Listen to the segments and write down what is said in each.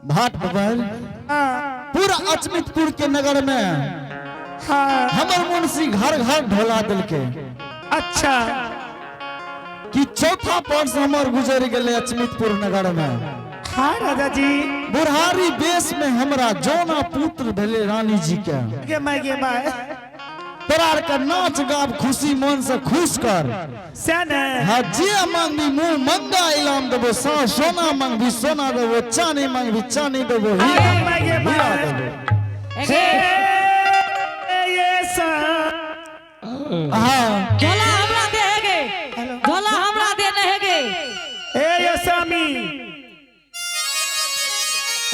भाट bubble पूरा अचमितपुर के नगर में हमर मुंशी घर घर ढोला दिल के। अच्छा कि चौथा वर्ष हमर गुजर गए अचमितपुर नगर में। हाँ राजा जी बुढ़ारी बेस में हमरा जौना पुत्र भेले रानी जी के। गे माय तोरा का नाच गाब खुशी मन से खुश कर। हाँ जे मांगबी मुंह मंगा इलाम देबो, सोना मांगबी सोना देबो, चांदी मांगबी चांदी देबो, हीरा देबो। हाँ झोला हमरा देगे, झोला हमरा दे नहेगे। ए स्वामी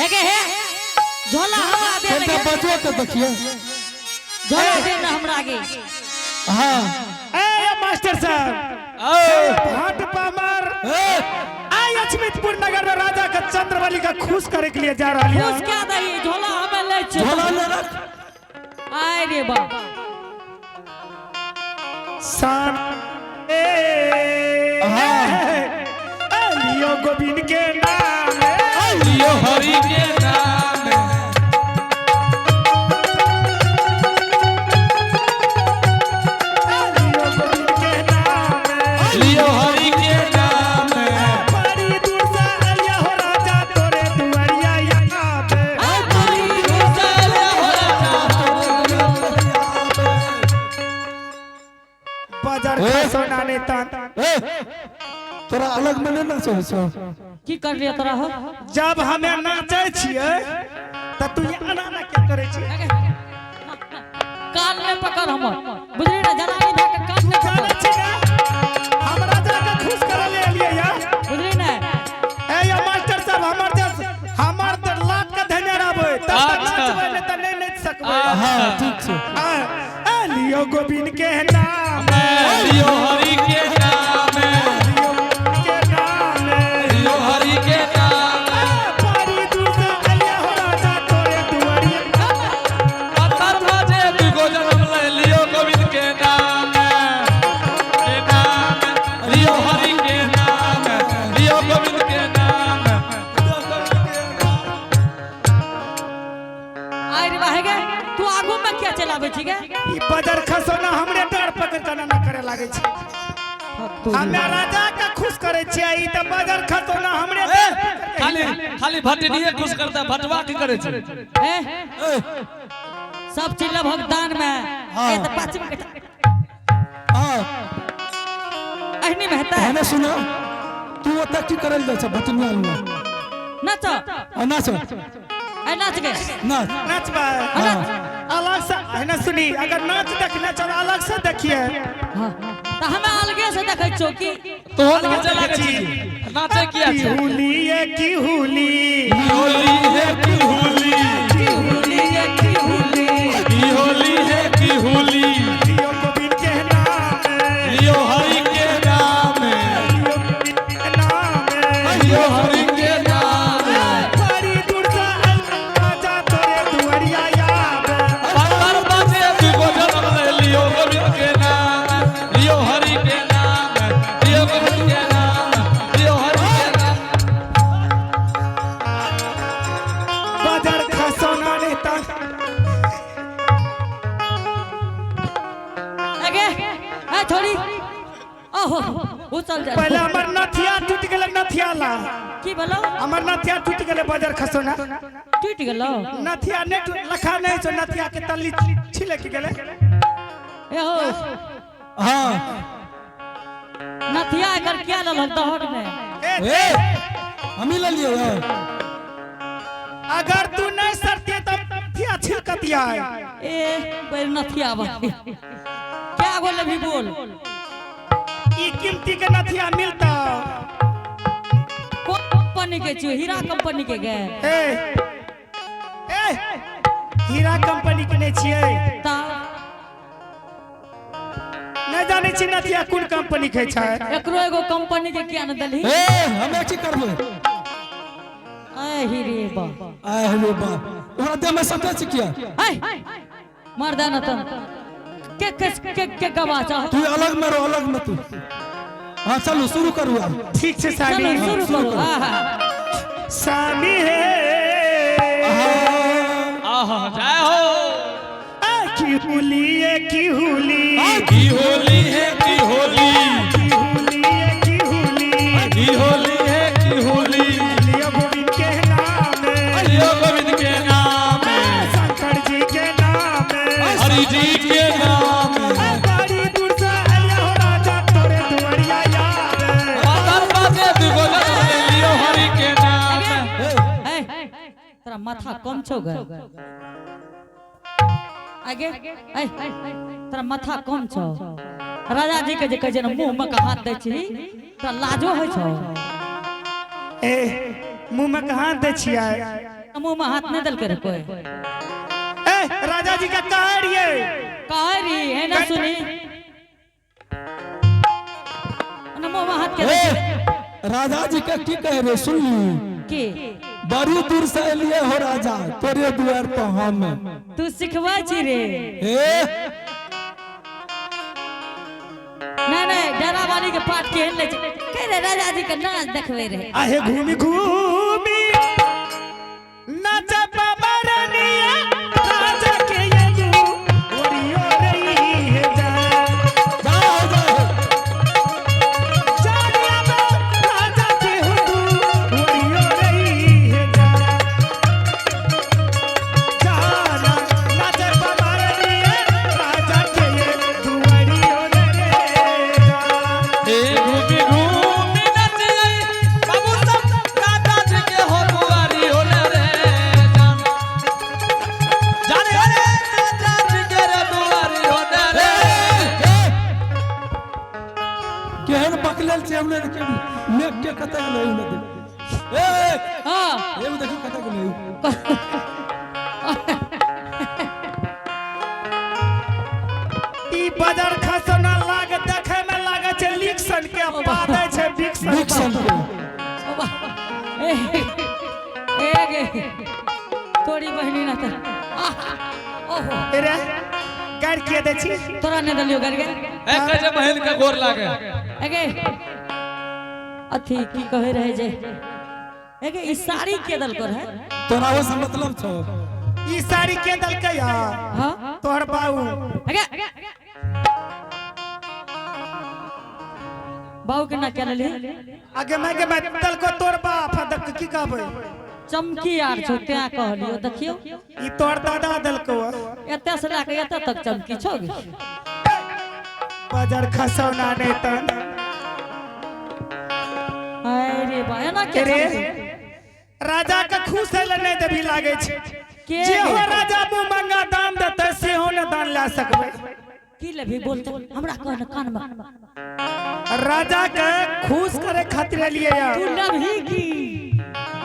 एके है झोला हमरा दे बेटा बजो के देखिए झोला दे ना हमरा आगे। हाँ ए मास्टर साहब भाट पामर आई अचमितपुर नगर में राजा का चंद्रवली का खुश करे के लिए जा रहा है। खुश क्या दई झोला हमें ले छ। झोला ले रख। आए रे बा सान लियो गोविंद के नाम लियो हरि के नाम लियो हरि के नाम बड़ी दूर से आया हो राजा तोरे दुआरिया यहाँ पे। बाजार का सोना ने तोरा अलग में नहीं ना सोचो। की कर लिया तोरा हो? जब हमें नाचे छिए त तू ये अनाना क्या करे छिए? कान में पकड़ हमर बुझली ना जलानी धक कान में जाने पकड़ छिए हम राजा का खुश करे ले लिए या बुझली ना। ए या मास्टर साहब हमर तो लात का धने रहबे तब तक नाचबे नहीं त नहीं नाच सकबे। हाँ ठीक है। ए लियो गोविंद के नाम लियो हरि के नाम लियो के नाम लियो हरि के नाम बड़ी दूर से आया हो राजा तोरे दुआरिया। पत्थर भाजे दुगो जन्म ले लियो गोविंद के नाम लियो हरि के नाम लियो गोविंद के नाम आइ रे बाहेगे तू आगू में क्या चलावे छी गे? ई बाजार खसोना हमरे डर पकड़ के ना करे लागे छै। हमें राजा का खुश करे छिए ई त बाजार खसोना हमरे खाली खाली भटनिए खुश करता भटवा की करे छे। सब चीज भुगतान में हाँ। ए त पाँच मिनट हाँ अहनी में हेता है ना सुनो तू ओता की करल जा छ बटनिया में नाच नाच ए नाच गे नाच नाचबा नाच। अलग से है ना सुनी अगर नाच देखना चाहो अलग से देखिए। हां त हमें अलगे से देखै छौ की तो नाचे लागे छी नाचे किया की छे हुली ये की हुली होली है की होली की हुली ये की हुली की होली है की होली लियो गोविंद के नाम लियो हरि के नाम लियो गोविंद के नाम लियो हरि के नाम बड़ी दूर से राजा तोरे दुआरिया याद। पत्थर भाजे दुगो जन्म ले लियो गोविंद के नाम लियो हरि के नाम लियो गोविंद के नाम लियो हरि के नाम बाजार खसोना ने तक आगे ए थोड़ी ओहो उछल जा। पहले हमर नथिया टूट गेले नथिया ला की बोलो हमर नथिया टूट गेले बाजार खसोना टूट गेलो नथिया ने लखा नहीं छो नथिया के तल्ली छिले के गेले। ए हो हाँ नथिया कर क्या लल दहर में ए हम ही ले लिए अगर तू नहीं सरते तब नथिया छिलकतिया ए पर नथिया बा क्या बोले भी बोल ई कीमती के नथिया मिलता। कंपनी के छो हीरा कंपनी के गए ए ए हीरा कंपनी के नहीं छिए ता नहीं जाने छी नथिया कौन कंपनी के छै। एकरो एगो कंपनी के क्या न दलही ए हमें की करबो ए हीरे बा आए हेलो बा ओरा दे में समझ छी किया ए मर्दाना तन के गवा चाह तू अलग में रहो अलग में तू। हाँ चलो शुरू करो आप। ठीक से सामी चलो शुरू करो। सामी है हुली है की हुली की होली है की होली की हुली है की हुली की होली है की होली लियो गोविंद के नाम लियो गोविंद के नाम शंकर जी के नाम हरि जी के नाम बड़ी दूर से आया हो राजा तोरे दुआरिया याद बादल बाजे दुगोजन हमने लियो हरि के नाम तेरा माथा कम छो गे आगे तेरा माथा कम छो राजा जी के जे कहे न मुंह में का हाथ दे छी त लाजो होय छो ए मुंह में कहां दे छिया मुंह में हाथ नहीं दल करे कोई ए राजा जी का कह रही कहरी है ना सुनी न मुंह में हाथ के राजा जी का की कह रे सुन के बड़ी दूर से लिए हो राजा तोरे द्वार तो हम तू सिखवा छी रे नहीं डरा वाली के पाठ के ले कह रे राजा जी के नाच देखवे रहे आहे घूमी घूमी नाच बाबरनिया राजा के ये दू ओरियो रही है जाओ जानिया में राजा के हुदू ओरियो रही है जाना नाच बाबरनिया राजा के ये दू ओरियो रही हे घूमी घूमी नच गई बाबू सब राजा जी के हो दुआरी होले रे जाने रे राजा जी के रे दुआरी होले रे केहन पकलल छै हमने के मेघ के कतक नहीं न दे हां एगो देखी कतक नहीं ई बाजार खसना लाग देखे में लागे छै लिक्सन के पादे छै विक्सन लिक्सन के ए तोरी बहनी ना त ओहो रे गाड़ के दे छी तोरा ने दलियो करके ए कैसे बहन के गोर लागे एगे अथी की कहे रहे जे एगे ई साड़ी के दल कर है तोरा वो से मतलब छो ई साड़ी के दल के या हां तोहर बाऊ एगे बाऊ के ना केले आगे मैं दल को तोर बाप दक की कहबै चमकी यार छो त्या कहलियो देखियो ई तोर दादा दल को एते से लाके एते तक चमकी छोगे बाजार खसना ने तन अरे भाई ना के रे राजा के खुश है नहीं देबी लागे छै के जे हो राजा मुंह मंगा दान देते से हो न दान ला सकबै की लेबी बोलते हमरा कहन कान में राजा के खुश करे खातिर लिए या तू लबही की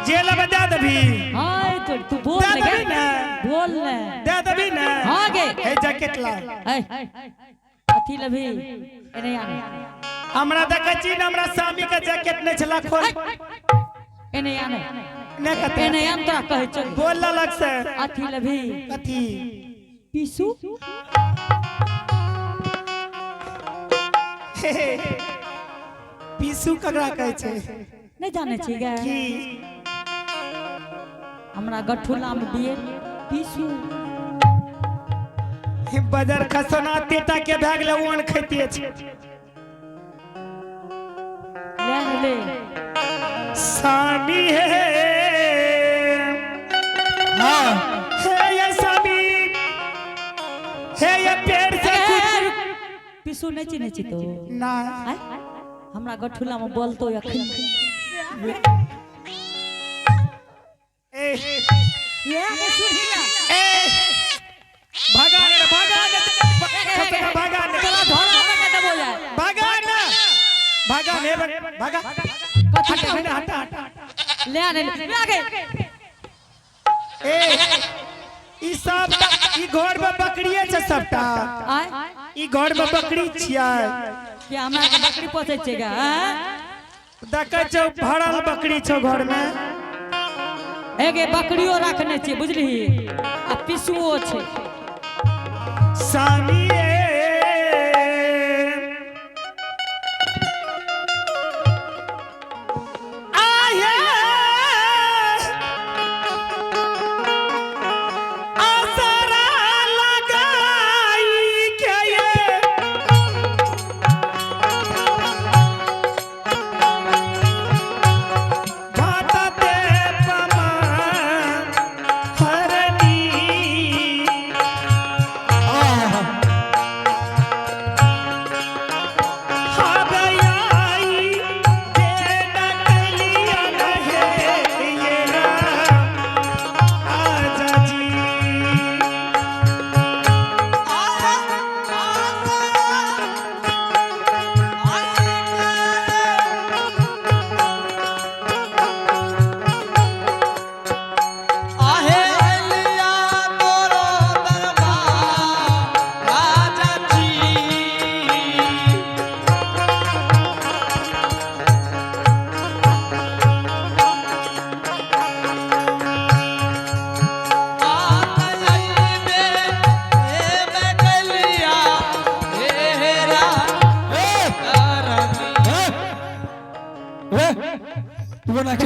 जेल में दे देबी हाय तू बोल दे ले देबी ना बोल ले दे देबी ना हां गे हे जैकेट ला अथी लबही एने आने हमरा देखे छी ना हमरा स्वामी के जैकेट नहीं छला खोल एने आने ने कते एने आन तोरा कहै छ बोल लग से अथी लबही कथी पीसू पीसू ककरा कहै छै नहीं जाने छी गे की हमरा गठुला में दिए पीसू बाजार खसना तेटा के भाग ले ओन खैतिए छै ले ले स्वामी है हां हे ये स्वामी हे ये पेड़ से पीसू नहीं चिने छी तो ना आय हमरा गठुला में बोलतो अखन ए ये सुनी ना ए भागा ने खसना भागा ने तोरा धोरा में के देबो जाय भागा ने भागा कथी हटा के हटा ले आने ले आगे ए ई सब ई घर में बकरिए छै सबटा आय ई घर में बकरी छियै कि हमरा के बकरी पोसै छै गा देखे छौ भरल बकरी छौ घर में एगे बकरियो रखने छी बुझली आ पिसुओ छै स्वामी आये आसरा लगा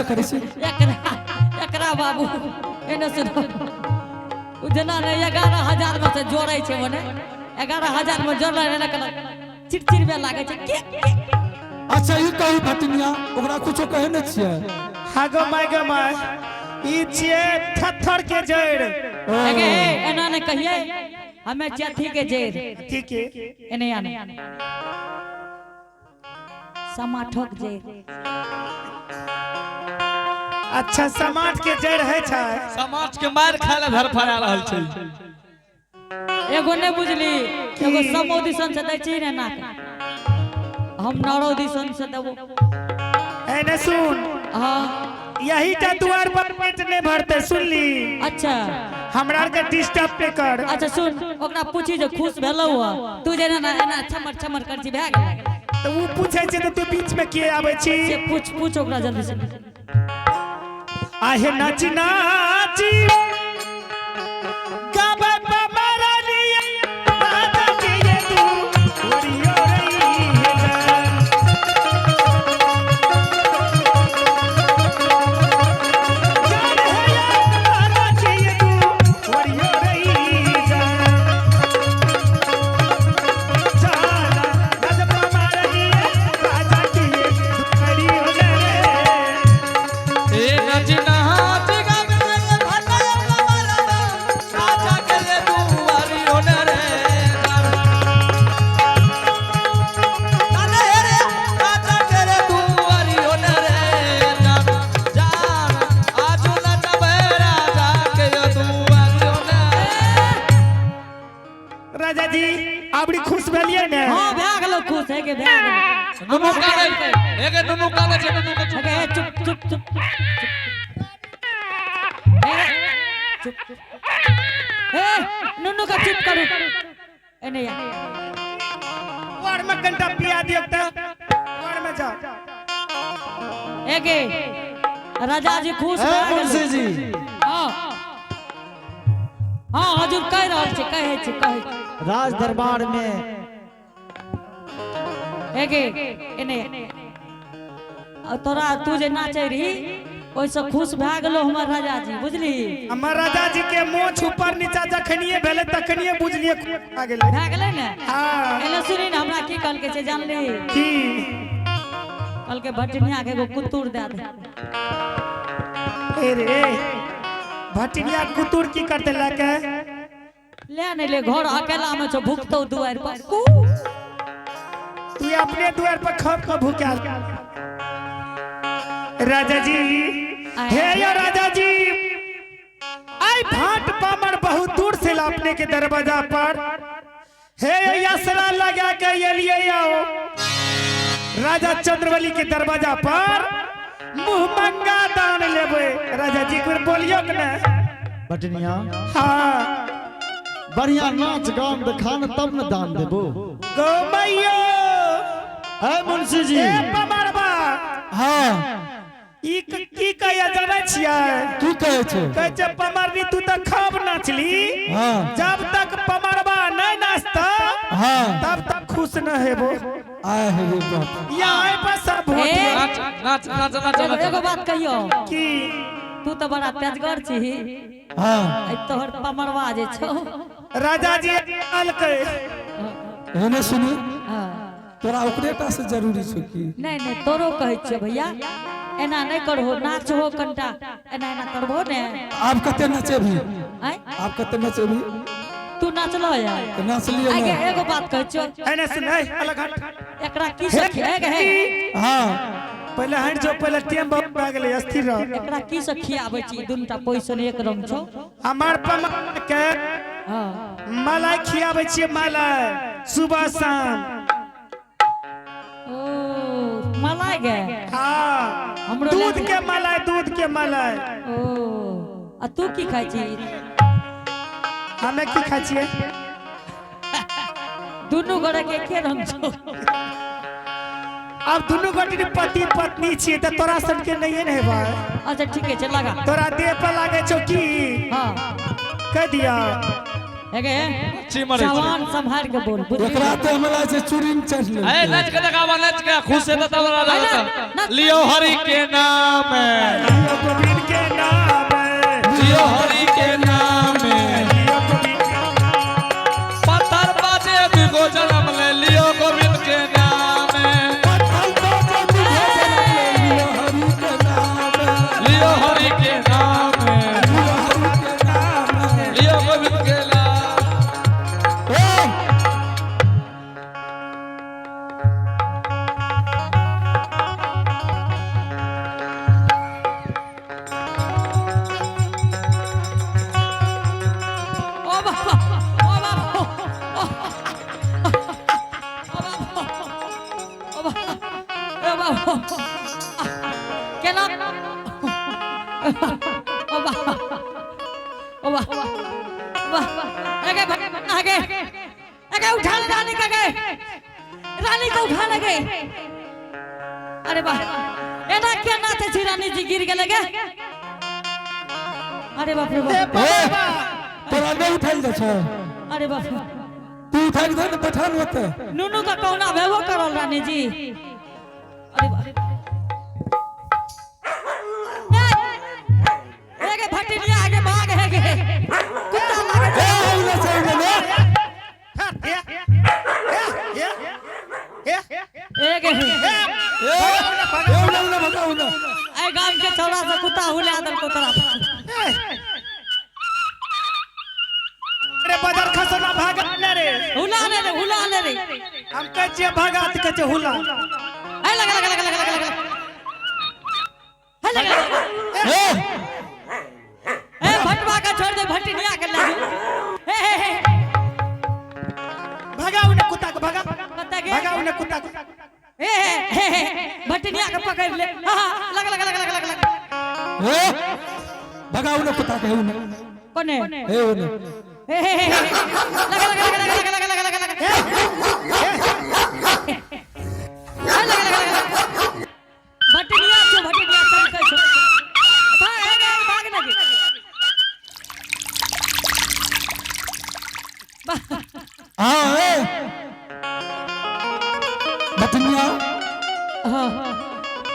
करे से एकरा बाबू एने सुनो उ जना ने 11,000 में से जोड़ै छै ओने 11,000 में जोड़ले ने कना चिड़चिड़ में लागे छै के अच्छा ई कहू भटनिया ओकरा कुछो कहे न छियै हागो माय ई छिए थथर के जड़ एगे एना ने कहिए हमें जथी के जड़ ठीक है एने आने समाठक जड़ अच्छा समाज के जड़ है छै समाज के मार खाय ला धरफड़ा रहल छै एगो ने बुझली एगो समोदिसन से दै छी ने ना हम नरौदिसन से देबो एने सुन हां यही टा द्वार पर पेट ने भरते सुनली अच्छा हमरा के डिस्टर्ब पे कर अच्छा सुन ओकरा पूछी जे खुश भेलौ तू जे ना एना छमर छमर कर छी भए गेल तो वो पूछे छै तो तू बीच में के आबै छी से पूछ ओकरा जल्दी से आहे नाची नाची गाबे पमारा लिए राजा के ये तू ओरियो रही है जान जान है ये राजा के ये तू ओरियो रही जान जाना राजा पमारा लिए राजा के ये तू ओरियो रे ए नचना हाथ गावे भला मारा राजा के रे दुआरी होने रे दादा रे राजा के रे दुआरी होने रे जान आजू नचबे राजा के रे दुआरी होने राजा जी आपड़ी खुश भेलिए ने हां भए गेलौ खुश है के भए गेल नुनु काने एके नुनु काने छै नुनु के अगे चुप चुप चुप चुप ए नुनु का चुप करू एने या वार में घंटा पिया दियो त वार में जा एगे राजा जी खुश ए भए मुंशी गेल जी हां हां हजूर कह रहल छै कहे राज दरबार में एगे एने तोरा तू जे नाचे रही ओइसे खुश भए गेलो हमर राजा जी बुझली हमर राजा जी के मोछ ऊपर नीचा जखनिए भेले तखनिए बुझलिए आ गेले भए गेलै ने हां एले सुनी ने हमरा की कहल के छै जानली की कहल के भटनिया के एगो कुतुर दे दे ए रे भटिया कुतुर की करते लेके ले ने ले घर अकेला में छो भूखतो दुआर पर तू अपने द्वार पर खप खप भूखा राजा जी हे या राजा जी आई भाट पामर बहुत दूर से लापने के दरवाजा पर हे यसरा लगा के ये लिए आओ राजा चंद्रवली के दरवाजा पर मुंह मंगा दान लेबे राजा जी को बोलियो कि ना बटनिया हाँ बढ़िया नाच गान दिखान तब न दान देबो गो मैयो ए मुंशी जी ए पमरबा हां ई की कहिया जाने छियै की कहे छै कहे छै पमरनी तू त खूब नाचली हां जब तक पमरबा नहीं नाचता हां तब तक खुश न हेबो आए हे रे बाप यहाँ पर सब भोटिया नाच नाच नाच नाच एगो बात कहियो की तू तो बड़ा तेजगर छी हां आई तोहर पमरवा जे छौ राजा जी आल के एने सुनी हां तोरा ओकरेटा से जरूरी छौ की नहीं तोरो कहै छियै भैया एना नहीं करहो नाच हो कंटा एना एना करबो ने आप कते नचेबी आय आप कते नचेबी तू नाचलो यार तो नाच लियो आगे ना एगो बात कहै छियो एने सुन अलग हट एकरा की सखी है हे हां पहले हट जो पहले टेम बाप आ गेले स्थिर रह एकरा की सखी आबै छी दुनटा पोइसन एक रंग छौ हमार पमर के हां मलाई खियाबै छियै मलाई सुबह शाम ओ मलाई गे हाँ हमरो दूध लगे- के मलाई दूध के मलाई ओ आ तू की खाइ छी हमें की खाइ छियै दुनू गोरे के एके रंग छौ अब दुनू गोटी पति पत्नी छियै त तोरा सन के नहीं ने हेबा अच्छा ठीक है चल लगा तोरा देह पर लागे छौ की हां कह दिया एगे चिमर जवान संभाल के बोल एकरा तो हमरा से चुरिन चढ़ ले ए नाच के दिखावा नाच के खुश है तो तब लियो हरि के नाम लियो गोविंद के नाम लियो हरि के नाम पत्थर बाजे बिगो जन्म ले लियो गोविंद के नाम लियो हरि के नाम लियो गोविंद के नाम ओ बाबा ओ बाबा ओ बाबा केना ओ बाबा ओ बाबा एगे एगे उठा ले रानी का गे रानी को उठा ले गे अरे वाह एना क्या नाचे छी रानी जी गिर गेले गे अरे बाप रे बाप तोरा नहीं उठाई दे छ अरे बाप रे तू उठाई दे तो पठान होते नुनू का कौना भेबो करल रानी जी अरे बाप एगे भटिलिया आगे भाग है गे कुत्ता लागे ए उले से उले एगे ए उले भगाओ ना ए गांव के छौड़ा से कुत्ता हुले आदर को तरफ अरे बाजार खसना भाग ले रे हुला ले रे हम कचे भागात कचे हुला ए लगा है लगा ए भटवा का छोड़ दे भटिलिया के ले ए भगाओ ने कुत्ता को भगा कुत्ता के भगाओ ने कुत्ता को ए भटिलिया के पकड़ ले लगा ए भगाओ ना कुत्ता के उले कोने ए उले भटिलिया चमकै छो भाग ना हां ए बटनिया हां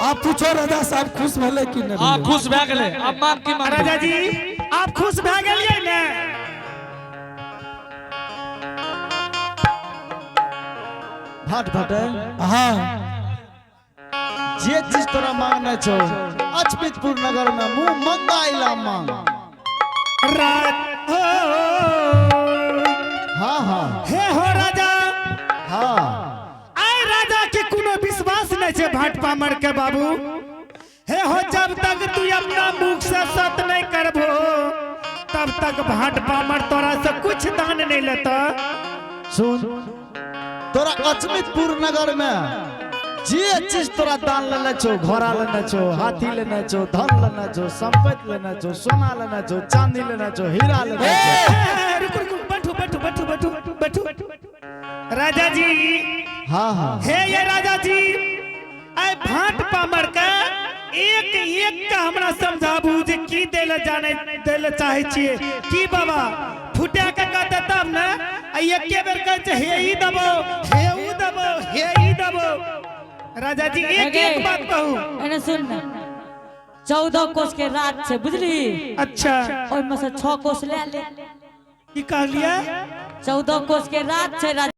आप पूछो राजा साहब खुश भले कि नहीं हां खुश भए गेलै अब मां की मां राजा जी आप खुश भए गेलियै ने भट हां जे चीज तोरा मांगना छो अचपितपुर नगर में मुंह मंगा इला मांग रात हो हाँ हाँ हे हो राजा हाँ आय राजा के कोनो विश्वास नहीं छे भाट पामर के बाबू हे हो जब तक तू अपना मुख से सत नहीं करबो तब तक भाट पामर तोरा से कुछ दान नहीं लेता सुन तोरा अचमितपुर नगर में जे चीज तोरा दान लेना छो घोड़ा लेना छो हाथी लेना छो धन लेना छो संपत्ति लेना छो सोना लेना छो चांदी लेना छो हीरा लेना छो बैठो राजा जी हाँ हाँ हे ये राजा जी आय भाट पामर का एक का हमरा समझाबू जे की देले जाने देले चाहे छिए की बाबा फुटा के कहते तब ना एके बेर कहै छै हे ई दबो हे ऊ दबो हे ई दबो राजा जी एक बात कहू एने सुन ना 14 कोस के रात से बुझली अच्छा ओइ में से 6 कोस ले की कहलिया 14 कोस के रात से